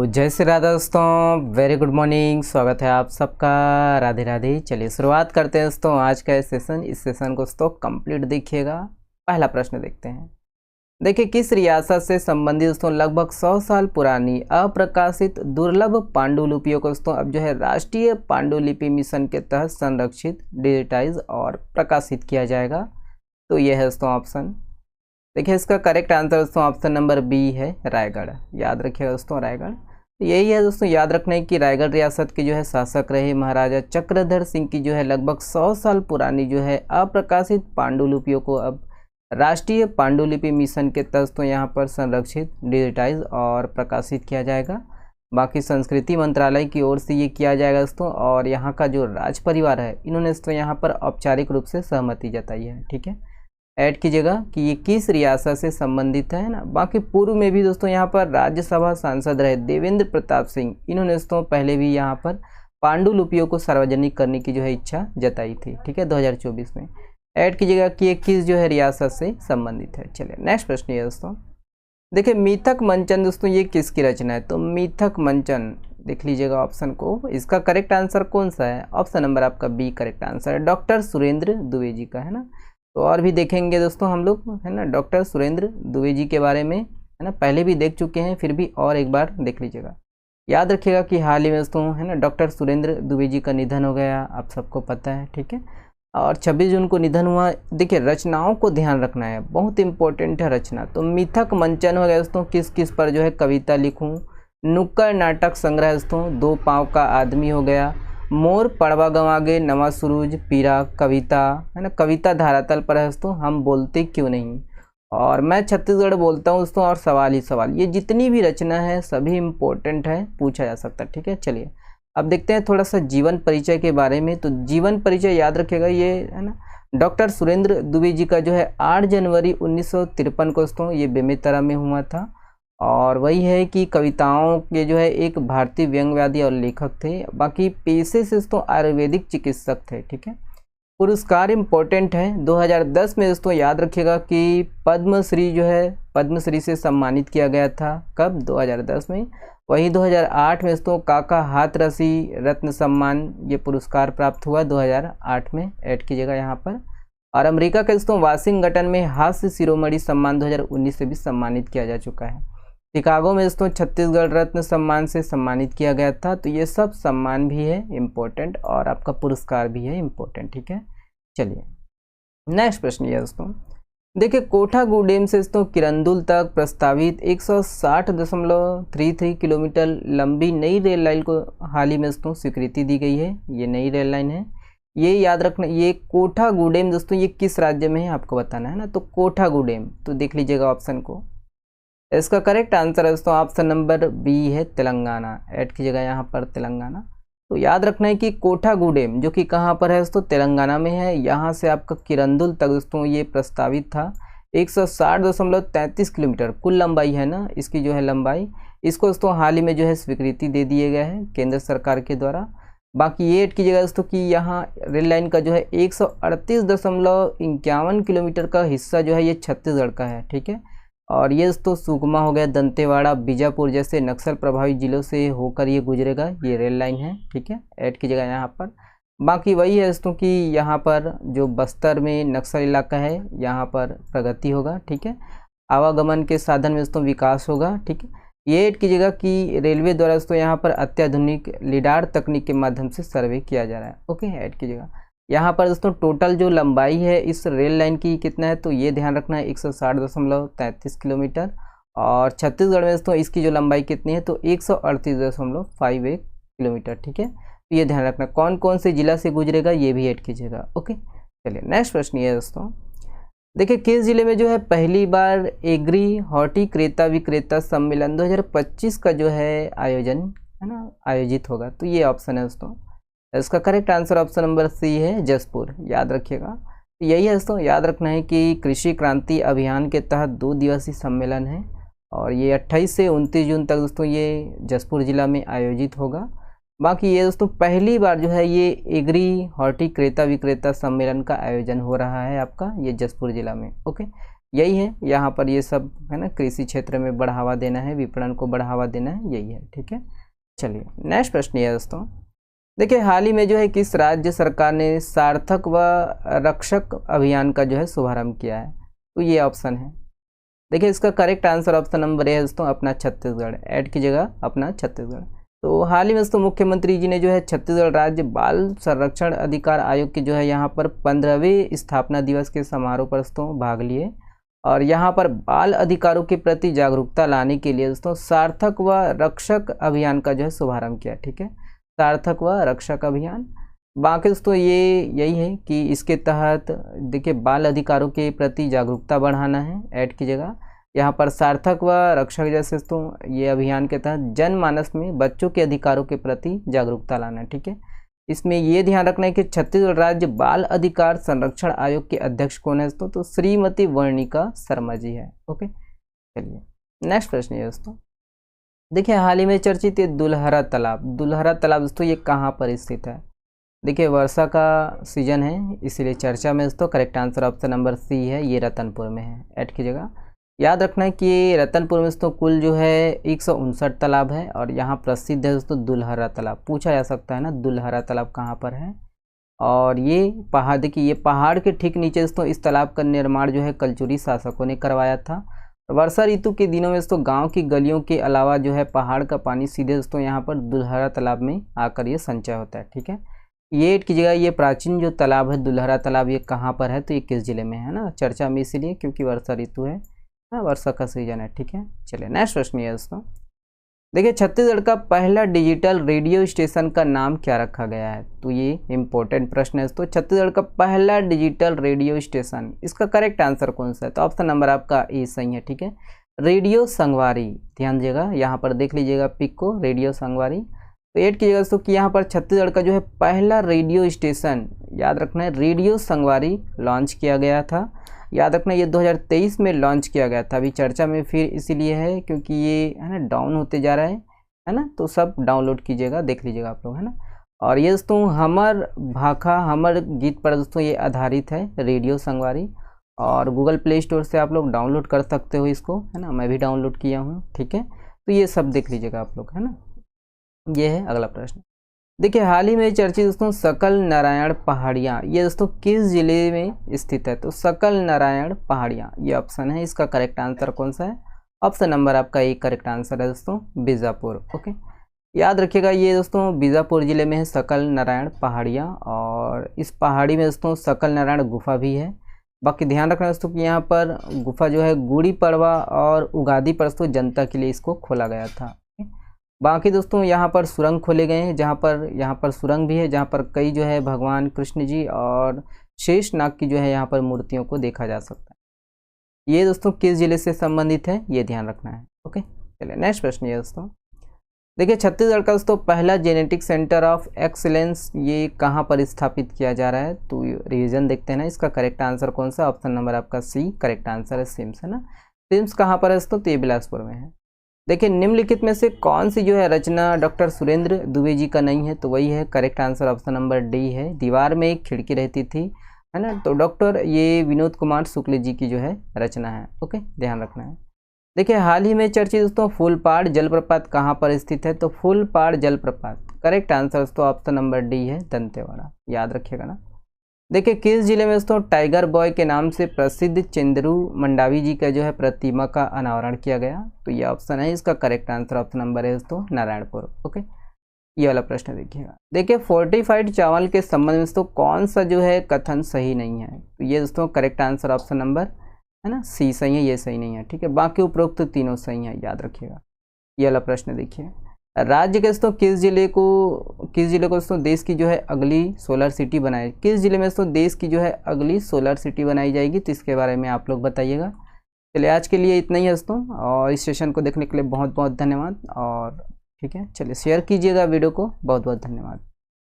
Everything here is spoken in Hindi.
जय श्री राधा दोस्तों, वेरी गुड मॉर्निंग। स्वागत है आप सबका। राधे राधे। चलिए शुरुआत करते हैं दोस्तों आज का सेशन। इस सेशन को दोस्तों कंप्लीट देखिएगा। पहला प्रश्न देखते हैं। देखिए, किस रियासत से संबंधित दोस्तों लगभग 100 साल पुरानी अप्रकाशित दुर्लभ पांडुलिपियों को दोस्तों अब जो है राष्ट्रीय पांडुलिपि मिशन के तहत संरक्षित, डिजिटाइज और प्रकाशित किया जाएगा। तो यह है दोस्तों ऑप्शन। देखिए, इसका करेक्ट आंसर दोस्तों ऑप्शन नंबर बी है, रायगढ़। याद रखिएगा दोस्तों, रायगढ़। यही है दोस्तों, याद रखना है कि रायगढ़ रियासत के जो है शासक रहे महाराजा चक्रधर सिंह की जो है लगभग 100 साल पुरानी जो है अप्रकाशित पांडुलिपियों को अब राष्ट्रीय पांडुलिपि मिशन के तहत तो यहाँ पर संरक्षित, डिजिटाइज और प्रकाशित किया जाएगा। बाकी संस्कृति मंत्रालय की ओर से ये किया जाएगा दोस्तों। और यहाँ का जो राज परिवार है, इन्होंने दोस्तों यहाँ पर औपचारिक रूप से सहमति जताई है। ठीक है, ऐड कीजिएगा कि ये किस रियासत से संबंधित है ना। बाकी पूर्व में भी दोस्तों यहाँ पर राज्यसभा सांसद रहे देवेंद्र प्रताप सिंह, इन्होंने दोस्तों पहले भी यहाँ पर पांडुलिपियों को सार्वजनिक करने की जो है इच्छा जताई थी। ठीक है, 2024 में। ऐड कीजिएगा कि ये किस जो है रियासत से संबंधित है। चलिए नेक्स्ट प्रश्न है दोस्तों। देखिए, मिथक मंचन दोस्तों ये किसकी रचना है? तो मिथक मंचन देख लीजिएगा ऑप्शन को। इसका करेक्ट आंसर कौन सा है? ऑप्शन नंबर आपका बी करेक्ट आंसर है, डॉक्टर सुरेंद्र दुबे जी का, है ना। तो और भी देखेंगे दोस्तों हम लोग, है ना, डॉक्टर सुरेंद्र दुबे जी के बारे में, है ना, पहले भी देख चुके हैं, फिर भी और एक बार देख लीजिएगा। याद रखिएगा कि हाल ही में दोस्तों, है ना, डॉक्टर सुरेंद्र दुबे जी का निधन हो गया, आप सबको पता है। ठीक है, और 26 जून को निधन हुआ। देखिए, रचनाओं को ध्यान रखना है, बहुत इंपॉर्टेंट है रचना। तो मिथक मंचन हो गया दोस्तों, किस किस पर जो है कविता लिखूँ। नुक्कड़ नाटक संग्रह दोस्तों, दो पाँव का आदमी हो गया। मोर पड़वा गंवागे नवा सुरूज पीरा कविता, है ना, कविता धरातल पर है दोस्तों, हम बोलते क्यों नहीं। और मैं छत्तीसगढ़ बोलता हूँ दोस्तों, और सवाल ही सवाल। ये जितनी भी रचना है सभी इम्पोर्टेंट है, पूछा जा सकता है। ठीक है, चलिए अब देखते हैं थोड़ा सा जीवन परिचय के बारे में। तो जीवन परिचय याद रखिएगा, ये है ना, डॉक्टर सुरेंद्र दुबे जी का जो है 8 जनवरी 1953 को दोस्तों ये बेमेतरा में हुआ था। और वही है कि कविताओं के जो है एक भारतीय व्यंग्यवादी और लेखक थे। बाकी पेशे से दोस्तों आयुर्वेदिक चिकित्सक थे। ठीक है, पुरस्कार इंपॉर्टेंट है। 2010 में दोस्तों याद रखिएगा कि पद्मश्री जो है पद्मश्री से सम्मानित किया गया था। कब? 2010 में। वही 2008 में दोस्तों काका हाथरसी रत्न सम्मान ये पुरस्कार प्राप्त हुआ 2008 में। ऐड कीजिएगा यहाँ पर। और अमेरिका के दोस्तों वाशिंगटन में हास्य शिरोमणि सम्मान 2019 से भी सम्मानित किया जा चुका है। शिकागो में दोस्तों छत्तीसगढ़ रत्न सम्मान से सम्मानित किया गया था। तो ये सब सम्मान भी है इम्पोर्टेंट, और आपका पुरस्कार भी है इम्पोर्टेंट। ठीक है, चलिए नेक्स्ट प्रश्न ये दोस्तों। देखिए, कोठागू डैम से दोस्तों किरंदुल तक प्रस्तावित 160.33 किलोमीटर लंबी नई रेल लाइन को हाल ही में दोस्तों स्वीकृति दी गई है। ये नई रेल लाइन है, ये याद रखना। ये कोठागू डैम दोस्तों ये किस राज्य में है आपको बताना है ना। तो कोठागू डैम, तो देख लीजिएगा ऑप्शन को। इसका करेक्ट आंसर है दोस्तों ऑप्शन नंबर बी है, तेलंगाना। ऐड कीजिएगा यहाँ पर तेलंगाना। तो याद रखना है कि कोठागू डैम जो कि कहाँ पर है दोस्तों, तेलंगाना में है। यहाँ से आपका किरंदुल तक दोस्तों ये प्रस्तावित था। 160.33 किलोमीटर कुल लंबाई है ना इसकी जो है लंबाई। इसको दोस्तों हाल ही में जो है स्वीकृति दे दिए गए हैं केंद्र सरकार के द्वारा। बाकी ये ऐड कीजिएगा दोस्तों कि यहाँ रेल लाइन का जो है 138.51 किलोमीटर का हिस्सा जो है ये छत्तीसगढ़ का है। ठीक है, और ये दोस्तों सुकमा हो गया, दंतेवाड़ा, बीजापुर जैसे नक्सल प्रभावित जिलों से होकर ये गुजरेगा, ये रेल लाइन है। ठीक है, ऐड कीजिएगा यहाँ पर। बाकी वही है दोस्तों कि यहाँ पर जो बस्तर में नक्सल इलाका है यहाँ पर प्रगति होगा। ठीक है, आवागमन के साधन में दोस्तों विकास होगा। ठीक है, ये ऐड कीजिएगा कि रेलवे द्वारा दोस्तों यहाँ पर अत्याधुनिक लिडार तकनीक के माध्यम से सर्वे किया जा रहा है। ओके, ऐड कीजिएगा। यहाँ पर दोस्तों टोटल जो लंबाई है इस रेल लाइन की कितना है, तो ये ध्यान रखना है 160.33 किलोमीटर। और छत्तीसगढ़ में दोस्तों इसकी जो लंबाई कितनी है, तो 138.51 किलोमीटर। ठीक है, तो ये ध्यान रखना कौन कौन से जिला से गुजरेगा ये भी ऐड कीजिएगा। ओके, चलिए नेक्स्ट प्रश्न ये है दोस्तों। देखिए, किस जिले में जो है पहली बार एग्री हॉर्टी क्रेता विक्रेता सम्मेलन 2025 का जो है आयोजन है ना आयोजित होगा? तो ये ऑप्शन है दोस्तों। इसका correct answer option number C है, जसपुर। याद रखिएगा, यही है दोस्तों। याद रखना है कि कृषि क्रांति अभियान के तहत 2 दिवसीय सम्मेलन है, और ये 28 से 29 जून तक दोस्तों ये जसपुर जिला में आयोजित होगा। बाकी ये दोस्तों पहली बार जो है ये एग्री हॉर्टी क्रेता विक्रेता सम्मेलन का आयोजन हो रहा है आपका ये जसपुर जिला में। ओके, यही है, यहाँ पर ये सब है ना, कृषि क्षेत्र में बढ़ावा देना है, विपणन को बढ़ावा देना है, यही है। ठीक है, चलिए नेक्स्ट प्रश्न ये है दोस्तों, देखिए हाल ही में जो है किस राज्य सरकार ने सार्थक व रक्षक अभियान का जो है शुभारंभ किया है? तो ये ऑप्शन है। देखिए इसका correct answer option number A है दोस्तों, अपना छत्तीसगढ़। ऐड कीजिएगा अपना छत्तीसगढ़। तो हाल ही में दोस्तों मुख्यमंत्री जी ने जो है छत्तीसगढ़ राज्य बाल संरक्षण अधिकार आयोग के जो है यहाँ पर 15वें स्थापना दिवस के समारोह पर दोस्तों भाग लिए, और यहाँ पर बाल अधिकारों के प्रति जागरूकता लाने के लिए दोस्तों सार्थक व रक्षक अभियान का जो है शुभारंभ किया। ठीक है, सार्थक व रक्षक अभियान। बाकी दोस्तों ये यही है कि इसके तहत देखिए बाल अधिकारों के प्रति जागरूकता बढ़ाना है। ऐड कीजिएगा यहाँ पर सार्थक व रक्षक जैसे दोस्तों ये अभियान के तहत जनमानस में बच्चों के अधिकारों के प्रति जागरूकता लाना है। ठीक है, इसमें ये ध्यान रखना है कि छत्तीसगढ़ राज्य बाल अधिकार संरक्षण आयोग के अध्यक्ष कौन है दोस्तों? तो श्रीमती वर्णिका शर्मा जी है। ओके, चलिए नेक्स्ट प्रश्न है दोस्तों, देखिए हाल ही में चर्चित ये दुल्हरा तालाब, दुल्हरा तालाब दोस्तों ये कहाँ पर स्थित है? देखिए वर्षा का सीजन है इसीलिए चर्चा में दोस्तों, correct answer option number C है, ये रतनपुर में है। ऐड कीजिएगा, याद रखना है कि रतनपुर में दोस्तों कुल जो है 159 तालाब है, और यहाँ प्रसिद्ध है दोस्तों दुल्हरा तालाब। पूछा जा सकता है ना दुल्हरा तालाब कहाँ पर है, और ये पहाड़, देखिए ये पहाड़ के ठीक नीचे दोस्तों इस तालाब का निर्माण जो है कलचुरी शासकों ने करवाया था। वर्षा ऋतु के दिनों में दोस्तों गांव की गलियों के अलावा जो है पहाड़ का पानी सीधे दोस्तों यहाँ पर दुल्हरा तालाब में आकर ये संचय होता है। ठीक है, ये ऐड कीजिएगा, ये प्राचीन जो तालाब है दुल्हरा तालाब ये कहाँ पर है? तो ये किस जिले में है ना, चर्चा में इसीलिए क्योंकि वर्षा ऋतु है, वर्षा का सीजन है। ठीक है, चलिए नेक्स्ट प्रश्न ये दोस्तों, देखिए छत्तीसगढ़ का पहला डिजिटल रेडियो स्टेशन का नाम क्या रखा गया है? तो ये इंपॉर्टेंट प्रश्न है दोस्तों, छत्तीसगढ़ का पहला डिजिटल रेडियो स्टेशन, इसका करेक्ट आंसर कौन सा है? तो ऑप्शन नंबर आपका ए सही है। ठीक है, रेडियो संगवारी, ध्यान दीजिएगा यहाँ पर देख लीजिएगा पिक को, रेडियो संगवारी। तो ऐड कीजिएगा दोस्तों कि यहाँ पर छत्तीसगढ़ का जो है पहला रेडियो स्टेशन, याद रखना है रेडियो संगवारी लॉन्च किया गया था। याद रखना ये 2023 में लॉन्च किया गया था। अभी चर्चा में फिर इसीलिए है क्योंकि ये है ना डाउन होते जा रहा है ना, तो सब डाउनलोड कीजिएगा, देख लीजिएगा आप लोग, है ना। और ये दोस्तों हमर भाखा हमर गीत पर दोस्तों ये आधारित है रेडियो संगवारी, और गूगल प्ले स्टोर से आप लोग डाउनलोड कर सकते हो इसको, है ना, मैं भी डाउनलोड किया हूँ। ठीक है, तो ये सब देख लीजिएगा आप लोग, है ना। ये है अगला प्रश्न, देखिए हाल ही में चर्चित दोस्तों सकल नारायण पहाड़ियाँ, ये दोस्तों किस जिले में स्थित है? तो सकल नारायण पहाड़ियाँ ये ऑप्शन है, इसका करेक्ट आंसर कौन सा है? ऑप्शन नंबर आपका एक करेक्ट आंसर है दोस्तों बीजापुर। ओके, याद रखिएगा ये दोस्तों बीजापुर जिले में है सकल नारायण पहाड़ियाँ, और इस पहाड़ी में दोस्तों सकल नारायण गुफा भी है। बाकी ध्यान रखना दोस्तों कि यहाँ पर गुफा जो है गुड़ी पड़वा और उगादी पर दोस्तों जनता के लिए इसको खोला गया था। बाकी दोस्तों यहाँ पर सुरंग खोले गए हैं, यहाँ पर सुरंग भी है जहाँ पर कई जो है भगवान कृष्ण जी और शेष नाग की जो है यहाँ पर मूर्तियों को देखा जा सकता है। ये दोस्तों किस जिले से संबंधित है ये ध्यान रखना है। ओके, चलिए नेक्स्ट प्रश्न ये दोस्तों, देखिए छत्तीसगढ़ का दोस्तों पहला जेनेटिक सेंटर ऑफ एक्सीलेंस ये कहाँ पर स्थापित किया जा रहा है? तो रिवीजन देखते हैं ना, इसका करेक्ट आंसर कौन सा? ऑप्शन नंबर आपका सी करेक्ट आंसर है, सिम्स, है ना। सिम्स कहाँ पर है दोस्तों? तो ये बिलासपुर में है। देखिए निम्नलिखित में से कौन सी जो है रचना डॉक्टर सुरेंद्र दुबे जी का नहीं है? तो वही है correct answer option number D है, दीवार में एक खिड़की रहती थी, है ना। तो डॉक्टर ये विनोद कुमार शुक्ल जी की जो है रचना है। ओके, ध्यान रखना है। देखिए हाल ही में चर्चित दोस्तों फूलपाड़ जलप्रपात कहाँ पर स्थित है? तो फूलपाड़ जलप्रपात करेक्ट आंसर दोस्तों ऑप्शन नंबर डी है, दंतेवाड़ा, याद रखिएगा ना। देखिए किस जिले में दोस्तों टाइगर बॉय के नाम से प्रसिद्ध चंद्रू मंडावी जी का जो है प्रतिमा का अनावरण किया गया? तो ये ऑप्शन है, इसका करेक्ट आंसर ऑप्शन नंबर है दोस्तों नारायणपुर। ओके, ये वाला प्रश्न देखिएगा। देखिए फोर्टिफाइड चावल के संबंध में दोस्तों कौन सा जो है कथन सही नहीं है? तो ये दोस्तों करेक्ट आंसर ऑप्शन नंबर है ना सी सही है, ये सही नहीं है। ठीक है, बाकी उपरोक्त तीनों सही है, याद रखिएगा। ये वाला प्रश्न देखिए, राज्य के दोस्तों किस जिले को दोस्तों देश की जो है अगली सोलर सिटी बनाए, किस जिले में दोस्तों देश की जो है अगली सोलर सिटी बनाई जाएगी? तो इसके बारे में आप लोग बताइएगा। चलिए आज के लिए इतना ही है दोस्तों, और इस सेशन को देखने के लिए बहुत बहुत धन्यवाद। और ठीक है, चलिए शेयर कीजिएगा वीडियो को, बहुत बहुत धन्यवाद।